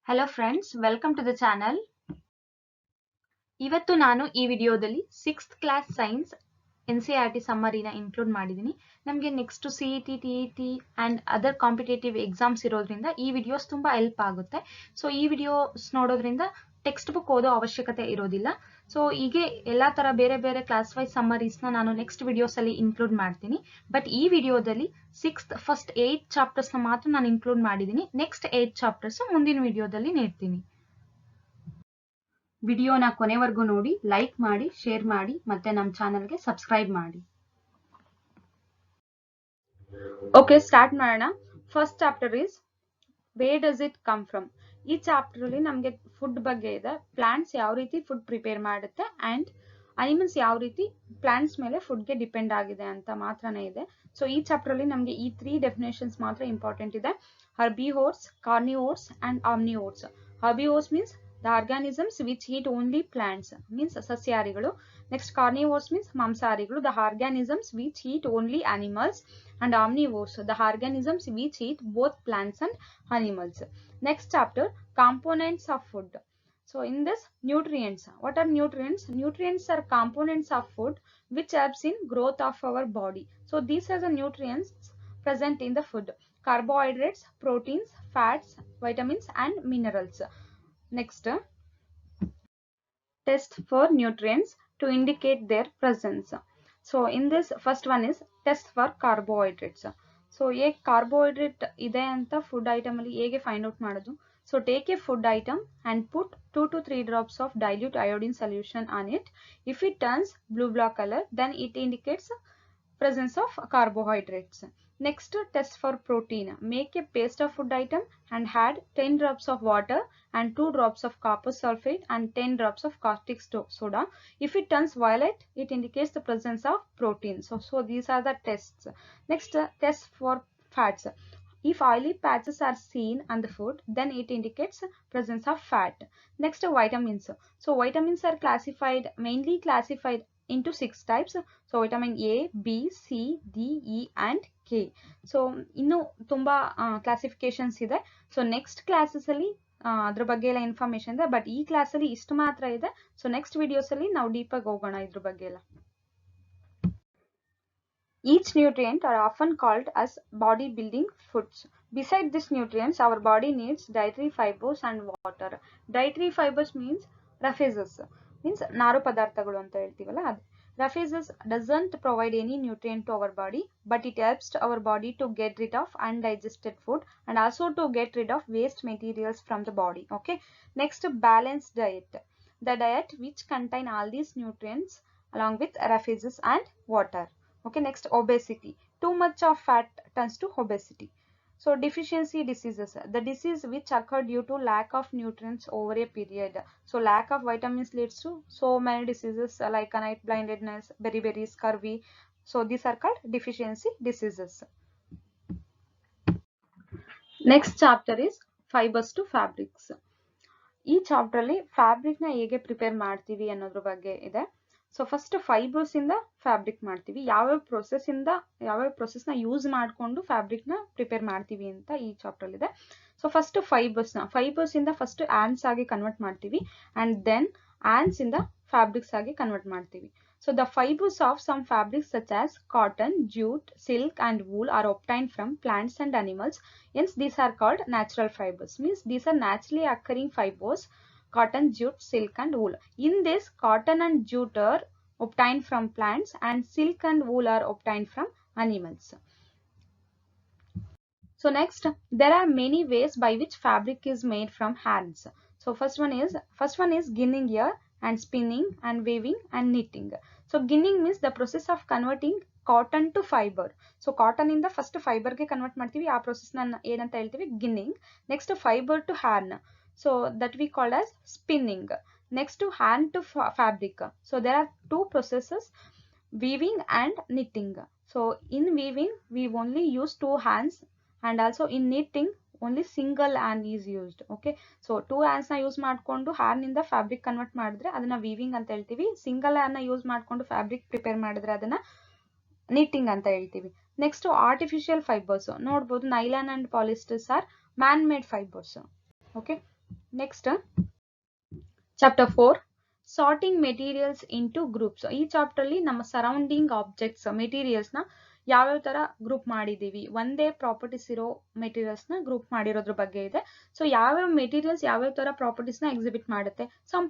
Hello friends, welcome to the channel. ಇವತ್ತು ನಾನು ಈ ವಿಡಿಯೋದಲ್ಲಿ 6th ಕ್ಲಾಸ್ ಸೈನ್ಸ್ NCERT ಸಮ್ಮರಿನ ಇನ್ಕ್ಲೂಡ್ ಮಾಡಿದ್ದೀನಿ. ನಮಗೆ next CET, TET and other competitive exams ಇರೋದ್ರಿಂದ ಈ ವಿಡಿಯೋಸ್ ತುಂಬ ಹೆಲ್ಪ್ ಆಗುತ್ತೆ. ಸೊ ಈ ವಿಡಿಯೋಸ್ ನೋಡೋದ್ರಿಂದ ಟೆಕ್ಸ್ಟ್ ಬುಕ್ ಓದೋ ಅವಶ್ಯಕತೆ ಇರೋದಿಲ್ಲ. ಸೊ ಹೀಗೆ ಎಲ್ಲ ಥರ ಬೇರೆ ಬೇರೆ ಕ್ಲಾಸ್ ವೈಸ್ ಸಮ್ಮರೀಸ್ನ ನಾನು ನೆಕ್ಸ್ಟ್ ವಿಡಿಯೋಸಲ್ಲಿ ಇನ್ಕ್ಲೂಡ್ ಮಾಡ್ತೀನಿ. ಬಟ್ ಈ ವಿಡಿಯೋದಲ್ಲಿ 6th ಫಸ್ಟ್ 8 ಚಾಪ್ಟರ್ಸ್ನ ಮಾತ್ರ ನಾನು ಇನ್ಕ್ಲೂಡ್ ಮಾಡಿದ್ದೀನಿ. ನೆಕ್ಸ್ಟ್ 8 ಚಾಪ್ಟರ್ಸ್ ಮುಂದಿನ ವಿಡಿಯೋದಲ್ಲಿ ನೀಡ್ತೀನಿ. ವಿಡಿಯೋನ ಕೊನೆವರೆಗೂ ನೋಡಿ, ಲೈಕ್ ಮಾಡಿ, ಶೇರ್ ಮಾಡಿ, ಮತ್ತೆ ನಮ್ಮ ಚಾನಲ್ಗೆ ಸಬ್ಸ್ಕ್ರೈಬ್ ಮಾಡಿ. ಓಕೆ, ಸ್ಟಾರ್ಟ್ ಮಾಡೋಣ. First chapter is where does it come from. ಈ ಚಾಪ್ಟರ್ ಅಲ್ಲಿ ನಮಗೆ ಫುಡ್ ಬಗ್ಗೆ ಇದೆ. ಪ್ಲಾಂಟ್ಸ್ ಯಾವ ರೀತಿ ಫುಡ್ ಪ್ರಿಪೇರ್ ಮಾಡುತ್ತೆ ಅಂಡ್ ಅನಿಮಲ್ಸ್ ಯಾವ ರೀತಿ ಪ್ಲಾಂಟ್ಸ್ ಮೇಲೆ ಫುಡ್ಗೆ ಡಿಪೆಂಡ್ ಆಗಿದೆ ಅಂತ ಮಾತ್ರನೇ ಇದೆ. ಸೊ ಈ ಚಾಪ್ಟರ್ ಅಲ್ಲಿ ನಮಗೆ ಈ 3 ಡೆಫಿನೇಷನ್ಸ್ ಮಾತ್ರ ಇಂಪಾರ್ಟೆಂಟ್ ಇದೆ. Herbivores, carnivores and omnivores. Herbivores means the organisms which eat only plants, means sasyarigalu. Next, carnivores means mamsarigalu, the organisms which eat only animals. And omnivores, the organisms which eat both plants and animals. Next chapter, components of food. So in this, nutrients. What are nutrients? Nutrients are components of food which helps in growth of our body. So these are the nutrients present in the food: carbohydrates, proteins, fats, vitamins and minerals. Next, test for nutrients to indicate their presence. So in this, first one is test for carbohydrates. So a carbohydrate ide anta food item alli hege find out ಮಾಡೋದು? So take a food item and put 2 to 3 drops of dilute iodine solution on it. If it turns blue black color, then it indicates presence of carbohydrates. Next, test for protein. Make a paste of food item and add 10 drops of water and 2 drops of copper sulfate and 10 drops of caustic soda. If it turns violet, it indicates the presence of protein. So these are the tests. Next, test for fats. If oily patches are seen on the food, then it indicates presence of fat. Next, vitamins. So vitamins are mainly classified into 6 types. So vitamin A, B, C, D, E and K. So ಇನ್ನು ತುಂಬಾ classifications ಇದೆ. So next classes ಅಲ್ಲಿ ಅದ್ರ ಬಗ್ಗೆ ಎಲ್ಲ information ಇದೆ. But ಈ class ಅಲ್ಲಿ ಇಷ್ಟು ಮಾತ್ರ ಇದೆ. ಸೊ ನೆಕ್ಸ್ಟ್ ವಿಡಿಯೋಸ್ ಅಲ್ಲಿ ನಾವು ಡೀಪ್ ಆಗಿ ಹೋಗೋಣ ಇದ್ರ ಬಗ್ಗೆ ಎಲ್ಲ. Each nutrient are often called as body building foods. Beside these nutrients, our body needs dietary fibers and water. Dietary fibers means raphases, means ನಾರು ಪದಾರ್ಥಗಳು ಅಂತ ಹೇಳ್ತೀವಲ್ಲ ಅದು. Raphases doesn't provide any nutrient to our body, but it helps our body to get rid of undigested food and also to get rid of waste materials from the body. Okay. Next, balanced diet. The diet which contain all these nutrients along with raphases and water. Okay, next, obesity. Too much of fat turns to obesity. So deficiency diseases, the disease which occur due to lack of nutrients over a period. So lack of vitamins leads to so many diseases like night blindness, beriberi, scurvy. So these are called deficiency diseases. Next chapter is fibers to fabrics. ಈ chapter ಅಲ್ಲಿ fabric ನ ಹೇಗೆ prepare ಮಾಡ್ತೀವಿ ಅನ್ನೋದ್ರ ಬಗ್ಗೆ ಇದೆ. So first fibres ಇಂದ fabric ಮಾಡ್ತೀವಿ. ಯಾವ್ಯಾವ ಪ್ರೊಸೆಸ್ ನ ಯೂಸ್ ಮಾಡ್ಕೊಂಡು ಫ್ಯಾಬ್ರಿಕ್ ನ ಪ್ರಿಪೇರ್ ಮಾಡ್ತೀವಿ ಅಂತ ಈ ಚಾಪ್ಟರ್ ಅಲ್ಲಿ ಇದೆ. ಸೊ ಫಸ್ಟ್ ಫೈಬರ್ಸ್ ಇಂದ ಫಸ್ಟ್ ಆನ್ಸ್ ಆಗಿ ಕನ್ವರ್ಟ್ ಮಾಡ್ತೀವಿ ಅಂಡ್ ದೆನ್ ಆನ್ಸ್ ಇಂದ ಫ್ಯಾಬ್ರಿಕ್ಸ್ ಆಗಿ ಕನ್ವರ್ಟ್ ಮಾಡ್ತೀವಿ. So the fibers of some fabrics such as cotton, jute, silk and wool are obtained from plants and animals. Hence these are called natural fibers. Means these are naturally occurring fibers: cotton, jute, silk and wool. In this, cotton and jute are obtained from plants and silk and wool are obtained from animals. So next, there are many ways by which fabric is made from hands. So first one is ginning here and spinning and weaving and knitting. So ginning means the process of converting cotton to fiber. So cotton ಇಂದ first fiber ಗೆ convert ಮಾಡ್ತೀವಿ. ಆ process ನ ಏನಂತ ಹೇಳ್ತೀವಿ? ginning. Next, fiber to yarn. So that we call as spinning. Next, to hand to fabric. So there are 2 processes: weaving and knitting. So in weaving, we only use 2 hands, and also in knitting only single hand is used. Okay, so 2 hands na use ಮಾಡ್ಕೊಂಡು hand ಇಂದ fabric convert ಮಾಡಿದ್ರೆ ಅದನ್ನ weaving ಅಂತ ಹೇಳ್ತೀವಿ. single hand ನ use ಮಾಡ್ಕೊಂಡು fabric prepare ಮಾಡಿದ್ರೆ ಅದನ್ನ knitting ಅಂತ ಹೇಳ್ತೀವಿ. ನೆಕ್ಸ್ಟ್, ಆರ್ಟಿಫಿಷಿಯಲ್ ಫೈಬರ್ಸ್ ನೋಡಬಹುದು. Nylon and polyesters are man made fibres. Okay, next chapter 4 sorting materials into groups. ಈ ಚಾಪ್ಟರ್ ಅಲ್ಲಿ ನಮ್ಮ ಸರೌಂಡಿಂಗ್ ಆಬ್ಜೆಕ್ಟ್ಸ್ ಮೆಟೀರಿಯಲ್ಸ್ ನ ಯಾವ್ಯಾವ ತರ ಗ್ರೂಪ್ ಮಾಡಿದೀವಿ, ಒಂದೇ ಪ್ರಾಪರ್ಟೀಸ್ ಇರೋ ಮೆಟೀರಿಯಲ್ಸ್ ನ ಗ್ರೂಪ್ ಮಾಡಿರೋದ್ರ ಬಗ್ಗೆ ಇದೆ. ಸೊ ಯಾವ್ಯಾವ ಮೆಟೀರಿಯಲ್ಸ್ ಯಾವ್ಯಾವ ತರ ಪ್ರಾಪರ್ಟೀಸ್ ನ ಎಕ್ಸಿಬಿಟ್ ಮಾಡುತ್ತೆ. Some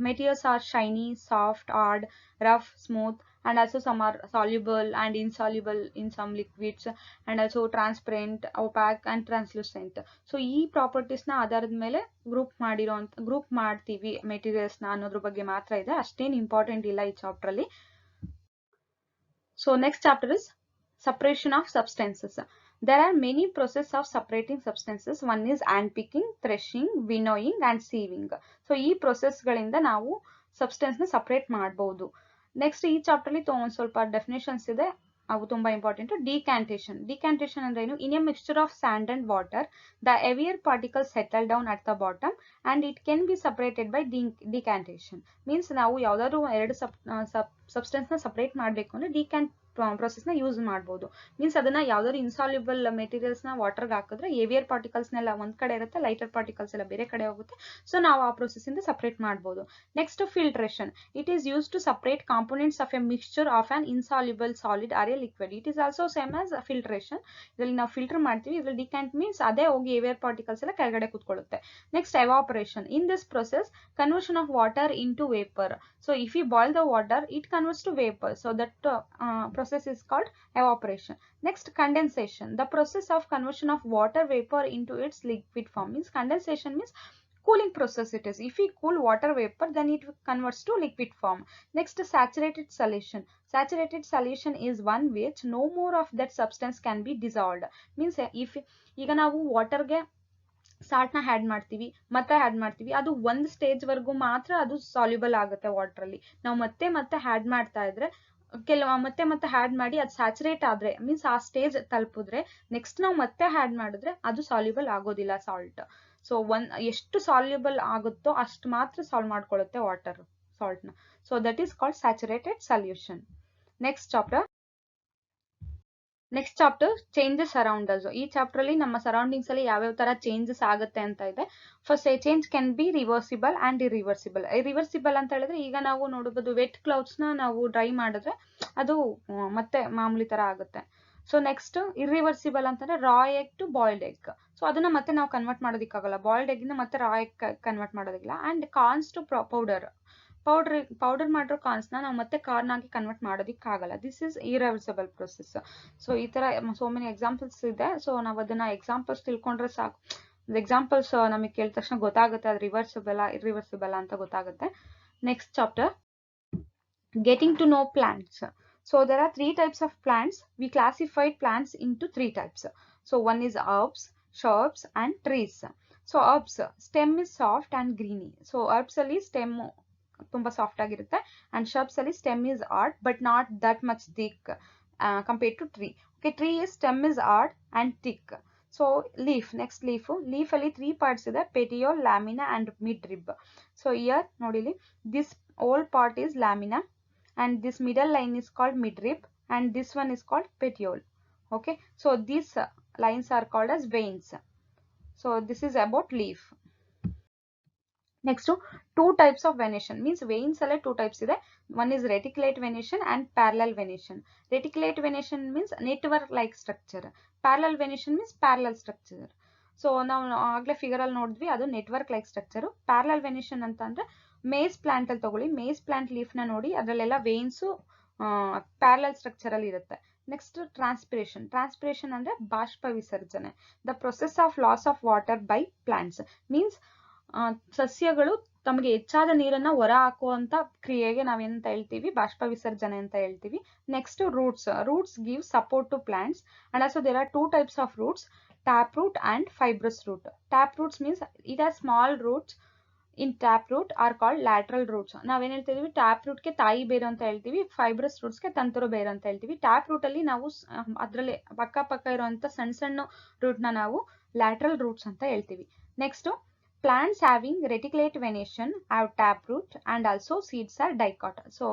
materials are shiny, soft, hard, rough, smooth, and also some are soluble and insoluble in some liquids, and also transparent, opaque and translucent. So ಈ properties ನ ಆಧಾರದ ಮೇಲೆ ಗ್ರೂಪ್ ಮಾಡ್ತೀವಿ ಮೆಟೀರಿಯಲ್ಸ್ ನ ಅನ್ನೋದ್ರ ಬಗ್ಗೆ ಮಾತ್ರ ಇದೆ, ಅಷ್ಟೇನು ಇಂಪಾರ್ಟೆಂಟ್ ಇಲ್ಲ ಈ ಚಾಪ್ಟರ್ ಅಲ್ಲಿ. So next chapter is separation of substances. There are many processes of separating substances. One is handpicking, threshing, winnowing and sieving. So ಈ process ಗಳಿಂದ ನಾವು substance ನ separate ಮಾಡಬಹುದು. ನೆಕ್ಸ್ಟ್ ಈ ಚಾಪ್ಟರ್ ಅಲ್ಲಿ ಒಂದು ಸ್ವಲ್ಪ ಡೆಫಿನೇಷನ್ಸ್ ಇದೆ, ಅವು ತುಂಬಾ ಇಂಪಾರ್ಟೆಂಟ್. ಡಿಕ್ಯಾಂಟೇಷನ್. ಡಿಕ್ಯಾಂಟೇಷನ್ ಅಂದ್ರೆ ಏನು? In a mixture of sand and water the heavier particle settle down at the bottom and it can be separated by decantation. Means ನಾವು ಯಾವ್ದಾದ್ರು ಎರಡು ಸಬ್ಸ್ಟೆನ್ಸ್ ನ ಸಪರೇಟ್ ಮಾಡಬೇಕು ಅಂದ್ರೆ ಪ್ರೊಸೆಸ್ ನ ಯೂಸ್ ಮಾಡಬಹುದು. ಮೀನ್ಸ್ ಅದನ್ನ ಯಾವ್ದಾದ್ರು ಇನ್ಸಾಲ್ಯುಬಲ್ ಮೆಟೀರಿಯಲ್ಸ್ ನ ವಾಟರ್ಗೆ ಹಾಕಿದ್ರೆ ಏವಿಯರ್ ಪಾರ್ಟಿಕಲ್ಸ್ ನೆಲ್ಲ ಒಂದ್ ಕಡೆ ಇರುತ್ತೆ, ಲೈಟರ್ ಪಾರ್ಟಿಕಲ್ಸ್ ಎಲ್ಲ ಬೇರೆ ಕಡೆ ಹೋಗುತ್ತೆ. ಸೊ ನಾವು ಆ ಪ್ರೊಸೆಸ್ ಇಂದ ಸಪರೇಟ್ ಮಾಡಬಹುದು. Next filtration. It is use to separate components of a mixture of an insoluble solid or a liquid. It is also same as filtration. ಇದರಲ್ಲಿ ನಾವು ಫಿಲ್ಟರ್ ಮಾಡ್ತೀವಿ, ಇದ್ರಲ್ಲಿ ಡಿಕ್ಯಾಂಟ್ ಮೀನ್ಸ್ ಅದೇ ಹೋಗಿ ಏವಿಯರ್ ಪಾರ್ಟಿಕಲ್ಸ್ ಎಲ್ಲ ಕೆಳಗಡೆ ಕೂತ್ಕೊಳ್ಳುತ್ತೆ. Next evaporation. In this process conversion of water into vapour. So if you boil the water it converts to vapour. So that process is called evaporation. Next, condensation. The process of conversion of water vapor into its liquid form. Means condensation means cooling process it is. If we cool water vapor then it converts to liquid form. Next, saturated solution. Saturated solution is one which no more of that substance can be dissolved. Means if ಈಗ ನಾವು ವಾಟರ್ಗೆ salt ನ add ಮಾಡ್ತೀವಿ, ಮತ್ತೆ add ಮಾಡ್ತೀವಿ, ಅದು ಒಂದ್ stage ವರೆಗೂ ಮಾತ್ರ ಅದು ಸಾಲ್ಯುಬಲ್ ಆಗುತ್ತೆ ವಾಟರ್ ಅಲ್ಲಿ. ನಾವು ಮತ್ತೆ ಆಡ್ ಮಾಡ್ತಾ ಇದ್ರೆ ಮತ್ತೆ ಆಡ್ ಮಾಡಿ ಅದು ಸ್ಯಾಚುರೇಟ್ ಆದ್ರೆ ಮೀನ್ಸ್ ಆ ಸ್ಟೇಜ್ ತಲುಪಿದ್ರೆ ನೆಕ್ಸ್ಟ್ ನಾವು ಮತ್ತೆ ಆಡ್ ಮಾಡಿದ್ರೆ ಅದು ಸಾಲ್ಯುಬಲ್ ಆಗೋದಿಲ್ಲ ಸಾಲ್ಟ್. ಸೊ ಎಷ್ಟು ಸಾಲ್ಯುಬಲ್ ಆಗುತ್ತೋ ಅಷ್ಟು ಮಾತ್ರ ಸಾಲ್ವ್ ಮಾಡ್ಕೊಳ್ಳುತ್ತೆ ವಾಟರ್ ಸಾಲ್ಟ್ ನ. So that is called saturated solution. Next chapter changes around us. ಈ ಚಾಪ್ಟರ್ ಅಲ್ಲಿ ನಮ್ಮ ಸರೌಂಡಿಂಗ್ಸ್ ಅಲ್ಲಿ ಯಾವ್ಯಾವ ತರ ಚೇಂಜಸ್ ಆಗುತ್ತೆ ಅಂತ ಇದೆ. First A change can be reversible and irreversible. Reversible ಅಂತ ಹೇಳಿದ್ರೆ ಈಗ ನಾವು ನೋಡಬಹುದು ವೆಟ್ ಕ್ಲೌತ್ಸ್ ನ ನಾವು ಡ್ರೈ ಮಾಡಿದ್ರೆ ಅದು ಮತ್ತೆ ಮಾಮೂಲಿ ತರ ಆಗುತ್ತೆ. ಸೊ ನೆಕ್ಸ್ಟ್ ಇರಿವರ್ಸಿಬಲ್ ಅಂತಂದ್ರೆ raw egg to boiled egg. So ಅದನ್ನ ಮತ್ತೆ ನಾವು ಕನ್ವರ್ಟ್ ಮಾಡೋದಿಕ್ಕಾಗಲ್ಲ, ಬಾಯ್ಲ್ಡ್ ಎಗ್ ನ ಮತ್ತೆ ರಾ ಎಗ್ ಕನ್ವರ್ಟ್ ಮಾಡೋದಿಲ್ಲ. ಅಂಡ್ ಕಾರ್ನ್ಸ್ ಟು ಪೌಡರ್ ಮಾಡಿರೋ ಕಾರ್ನ್ಸ್ ನ ನಾವು ಮತ್ತೆ ಕಾರ್ನ್ ಆಗಿ ಕನ್ವರ್ಟ್ ಮಾಡೋದಿಕ್ಕಾಗಲ್ಲ. This is irreversible process. So ಈ ತರ ಸೋ ಮೆನಿ ಎಕ್ಸಾಂಪಲ್ಸ್ ಇದೆ. ಸೊ ನಾವು ಅದನ್ನ ಎಕ್ಸಾಂಪಲ್ಸ್ ತಿಳ್ಕೊಂಡ್ರೆ ಸಾಕು. ಎಕ್ಸಾಂಪಲ್ಸ್ ನಮಗೆ ಕೇಳಿದ ತಕ್ಷಣ ಗೊತ್ತಾಗುತ್ತೆ ಅದು ರಿವರ್ಸಿಬಲ್ ಇರಿವರ್ಸಿಬಲ್ ಅಂತ ಗೊತ್ತಾಗುತ್ತೆ. Next chapter getting to know plants. So there are three types of plants. We classified plants into three types. So one is herbs, shrubs and trees. So herbs, stem is soft and greeny. So herbs ಅಲ್ಲಿ stem ತುಂಬಾ soft ಆಗಿರುತ್ತೆ, and shrubs ಅಲ್ಲಿ stem is hard but not that much thick compared to tree. Okay, tree is stem is hard and thick. So leaf, next leaf ಅಲ್ಲಿ three parts ಇದೆ, petiole, lamina and midrib. So here ನೋಡಿ, this whole part is lamina and this middle line is called midrib and this one is called petiole. Okay, so these lines are called as veins. So this is about leaf. Next, two types of venation. Means veins alle two types ide. One is reticulate venation and parallel venation. Reticulate venation means network like structure. Parallel venation means parallel structure. So ನಾವು ಆಗ್ಲೇ figure ಅಲ್ಲಿ ನೋಡಿದ್ವಿ, ಅದು network like structure. Parallel ವೆನಿಷನ್ ಅಂತ ಅಂದ್ರೆ Mein plant ಅಲ್ಲಿ ತಗೊಳ್ಳಿ, Mein plant leaf ನ ನೋಡಿ, ಅದರಲ್ಲೆಲ್ಲ ವೇನ್ಸ್ ಪ್ಯಾರಲಲ್ ಸ್ಟ್ರಕ್ಚರ್ ಅಲ್ಲಿ ಇರುತ್ತೆ. ನೆಕ್ಸ್ಟ್ ಟ್ರಾನ್ಸ್ಪಿರೇಷನ್ ಅಂದ್ರೆ ಬಾಷ್ಪ ವಿಸರ್ಜನೆ. The process of loss of water by plants. Means ಸಸ್ಯಗಳು ತಮಗೆ ಹೆಚ್ಚಾದ ನೀರನ್ನ ಹೊರ ಹಾಕುವಂತ ಕ್ರಿಯೆಗೆ ನಾವೇನಂತ ಹೇಳ್ತೀವಿ, ಬಾಷ್ಪ ವಿಸರ್ಜನೆ ಅಂತ ಹೇಳ್ತೀವಿ. Next roots give support to plants and also there are two types of roots, taproot and fibrous root. Taproots means it has small roots in taproot are called lateral roots. ನಾವೇನ್ ಹೇಳ್ತಿದೀವಿ, taproot ಗೆ ತಾಯಿ ಬೇರು ಅಂತ ಹೇಳ್ತೀವಿ, fibrous roots ಗೆ ತಂತುರು ಬೇರು ಅಂತ ಹೇಳ್ತೀವಿ. taproot ಅಲ್ಲಿ ನಾವು ಅದರಲ್ಲಿ ಪಕ್ಕ ಇರುವಂತ ಸಣ್ಣ ರೂಟ್ ನ ನಾವು lateral roots ಅಂತ ಹೇಳ್ತೀವಿ. Next plants having reticulate venation have taproot and also seeds are dicot. So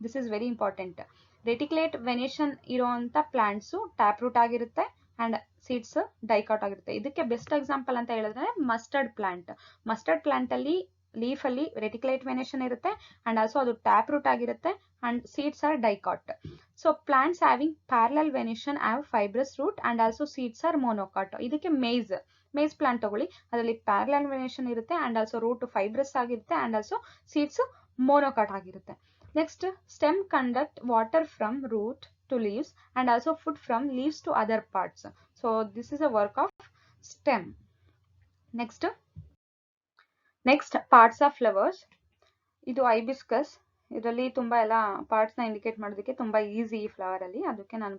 this is very important. Reticulate venation ಇರುವಂತ plants taproot ಆಗಿರುತ್ತೆ and seeds dicot ಆಗಿರುತ್ತೆ. ಇದಕ್ಕೆ ಬೆಸ್ಟ್ ಎಕ್ಸಾಂಪಲ್ ಅಂತ ಹೇಳಿದ್ರೆ ಮಸ್ಟರ್ಡ್ ಪ್ಲಾಂಟ್. ಮಸ್ಟರ್ಡ್ ಪ್ಲಾಂಟ್ ಅಲ್ಲಿ leaf ಅಲ್ಲಿ reticulate venation ಇರುತ್ತೆ and also ಅದು ಟ್ಯಾಪ್ ರೂಟ್ ಆಗಿರುತ್ತೆ and seeds are dicot. So plants having parallel venation have fibrous root and also seeds are monocot. ಇದಕ್ಕೆ ಮೇಜ್ ಪ್ಲಾಂಟ್ ತಗೊಳ್ಳಿ, ಅದರಲ್ಲಿ ಪ್ಯಾರಲಲ್ ವೆನೇಷನ್ ಇರುತ್ತೆ and also root fibrous ಆಗಿರುತ್ತೆ and also seeds monocot ಆಗಿರುತ್ತೆ. Next stem conduct water from root to leaves and also food from leaves to other parts. So this is a work of stem. Next parts of flowers. ಇದು hibiscus. ಇದರಲ್ಲಿ ತುಂಬಾ ಎಲ್ಲ parts ನ indicate ಮಾಡೋದಕ್ಕೆ ತುಂಬಾ easy ಈ flower ಅಲ್ಲಿ, ಅದಕ್ಕೆ ನಾನು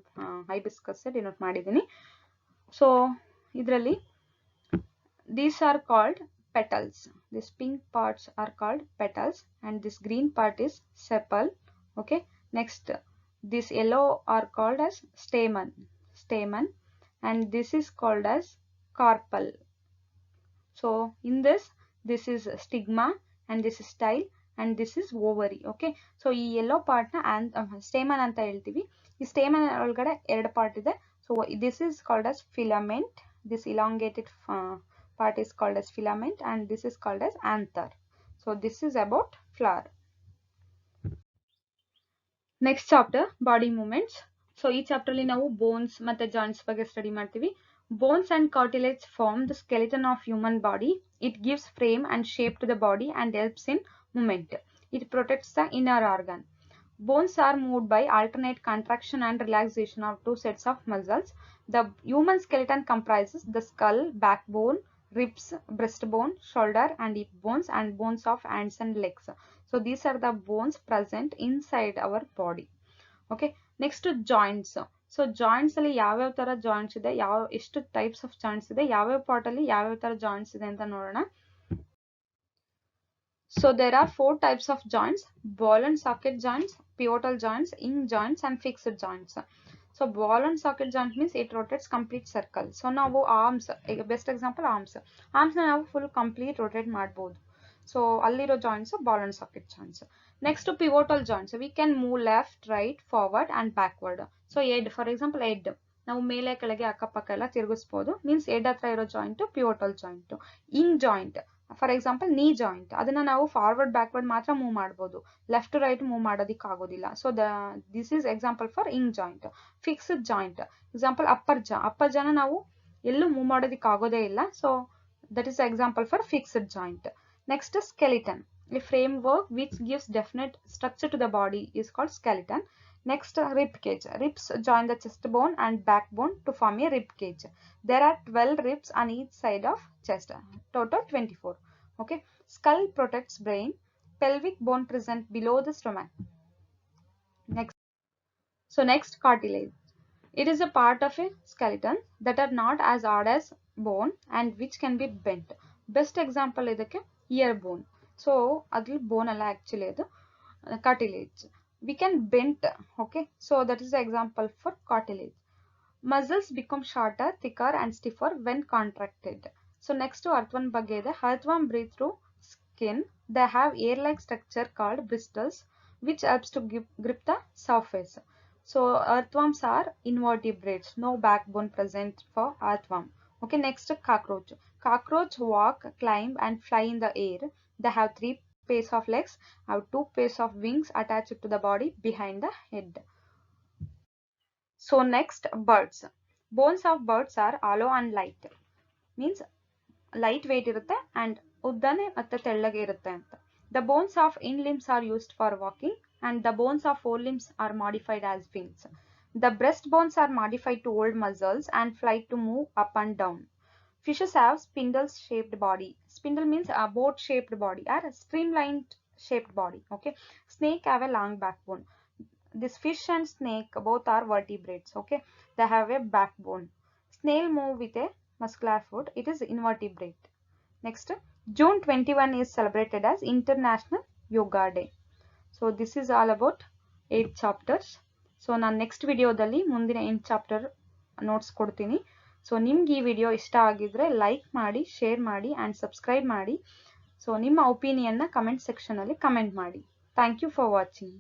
ಹೈಬಿಸ್ಕಸ್ ಡಿನೋಟ್ ಮಾಡಿದ್ದೀನಿ. ಸೊ ಇದರಲ್ಲಿ these are called petals. These pink parts are called petals and this green part is sepal. Okay, next this yellow are called as stamen and this is called as carpel. So in this is stigma and this is style and this is ovary. Okay, so ee yellow part na stamen anta heltivi. Ee stamen olgade ಎರಡು part ಇದೆ. So this is called as filament. This elongated part is called as filament and this is called as anther. So this is about flower. Next chapter, body movements. So ಈ chapter ಅಲ್ಲಿ ನಾವು bones ಮತ್ತೆ joints ಬಗ್ಗೆ study ಮಾಡ್ತೀವಿ. Bones and cartilage form the skeleton of human body. It gives frame and shape to the body and helps in movement. It protects the inner organ. Bones are moved by alternate contraction and relaxation of two sets of muscles. The human skeleton comprises the skull, backbone, ribs, breastbone, shoulder and hip bones and bones of hands and legs. So these are the bones present inside our body. Okay, next joints. So joints ಅಲ್ಲಿ ಯಾವ್ಯಾವ ತರ joints ಇದೆ, ಎಷ್ಟು types of joints ಇದೆ, ಯಾವ್ಯಾವ part ಅಲ್ಲಿ ಯಾವ್ಯಾವ ತರ ಜಾಯಿಂಟ್ಸ್ ಇದೆ ಅಂತ ನೋಡೋಣ. So there are 4 types of joints: ball and socket joints, pivotal joints, hinge joints and fixed joints. So ball and socket joint means it rotates complete circle. So ನಾವು arms, best example arms ನ ನಾವು full complete rotate ಮಾಡಬಹುದು. So ಅಲ್ಲಿರೋ joints ball and socket joints. Next pivotal joints, we can move left, right, forward and backward. So head, for example head ನಾವು ಮೇಲೆ ಕೆಳಗೆ ಅಕ್ಕಪಕ್ಕ ಎಲ್ಲ ತಿರುಗಿಸಬಹುದು, ಮೀನ್ಸ್ ಹೆಡ್ ಹತ್ರ ಇರೋ joint pivotal joint. Hinge joint for example knee joint, ಅದನ್ನ ನಾವು forward backward ಮಾತ್ರ ಮೂವ್ ಮಾಡಬಹುದು, ಲೆಫ್ಟ್ ರೈಟ್ ಮೂವ್ ಮಾಡೋದಿಕ್ ಆಗೋದಿಲ್ಲ. So this is example for hinge joint. Fixed joint example upper ಜಾನ ನಾವು ಎಲ್ಲೂ ಮೂವ್ ಮಾಡೋದಿಕ್ ಆಗೋದೇ ಇಲ್ಲ. So that is example for fixed joint. Next skeleton, a framework which gives definite structure to the body is called skeleton. Next rib cage. Ribs join the chest bone and backbone to form a rib cage. There are 12 ribs on each side of chest, total 24. Okay, skull protects brain. Pelvic bone present below the stomach. Next cartilage. It is a part of a skeleton that are not as hard as bone and which can be bent. Best example ಇದಕ್ಕೆ ear bone. So ಅದ್ರಲ್ಲಿ ಬೋನ್ ಅಲ್ಲ actually ಅದು cartilage. We can bend. Okay, so that is the example for cartilage. Muscles become shorter, thicker and stiffer when contracted. So next earthworm ಬಗ್ಗೆ ಇದೆ. Earthworm breathe through skin. They have air-like structure called bristles which helps to grip the surface. So earthworms are invertebrates. No backbone present for earthworm. Okay, next cockroach. Cockroach walk, climb and fly in the air. They have 3 pairs of legs, have 2 pairs of wings attached to the body behind the head. So next birds. Bones of birds are hollow and light. Means light weight irutte and uddane matte tellage irutte anta. The bones of hind limbs are used for walking and the bones of forelimbs are modified as wings. The breast bones are modified to hold muscles and fly to move up and down. Fishes have spindle shaped body. Spindle means a boat shaped body or a streamlined shaped body. Okay, snake have a long backbone. This fish and snake both are vertebrates. Okay, they have a backbone. Snail move with a muscular foot. It is invertebrate. Next, June 21 is celebrated as International Yoga Day. So this is all about 8 chapters. So ನಾನು next ವಿಡಿಯೋದಲ್ಲಿ ಮುಂದಿನ 8 chapter notes ಕೊಡ್ತೀನಿ. So ನಿಮ್ಗೆ ಈ video ಇಷ್ಟ ಆಗಿದ್ರೆ like ಮಾಡಿ, share ಮಾಡಿ ಆ್ಯಂಡ್ ಸಬ್ಸ್ಕ್ರೈಬ್ ಮಾಡಿ. ಸೊ ನಿಮ್ಮ ಒಪಿನಿಯನ್ನ ಕಮೆಂಟ್ ಸೆಕ್ಷನಲ್ಲಿ ಕಮೆಂಟ್ ಮಾಡಿ. Thank you for watching.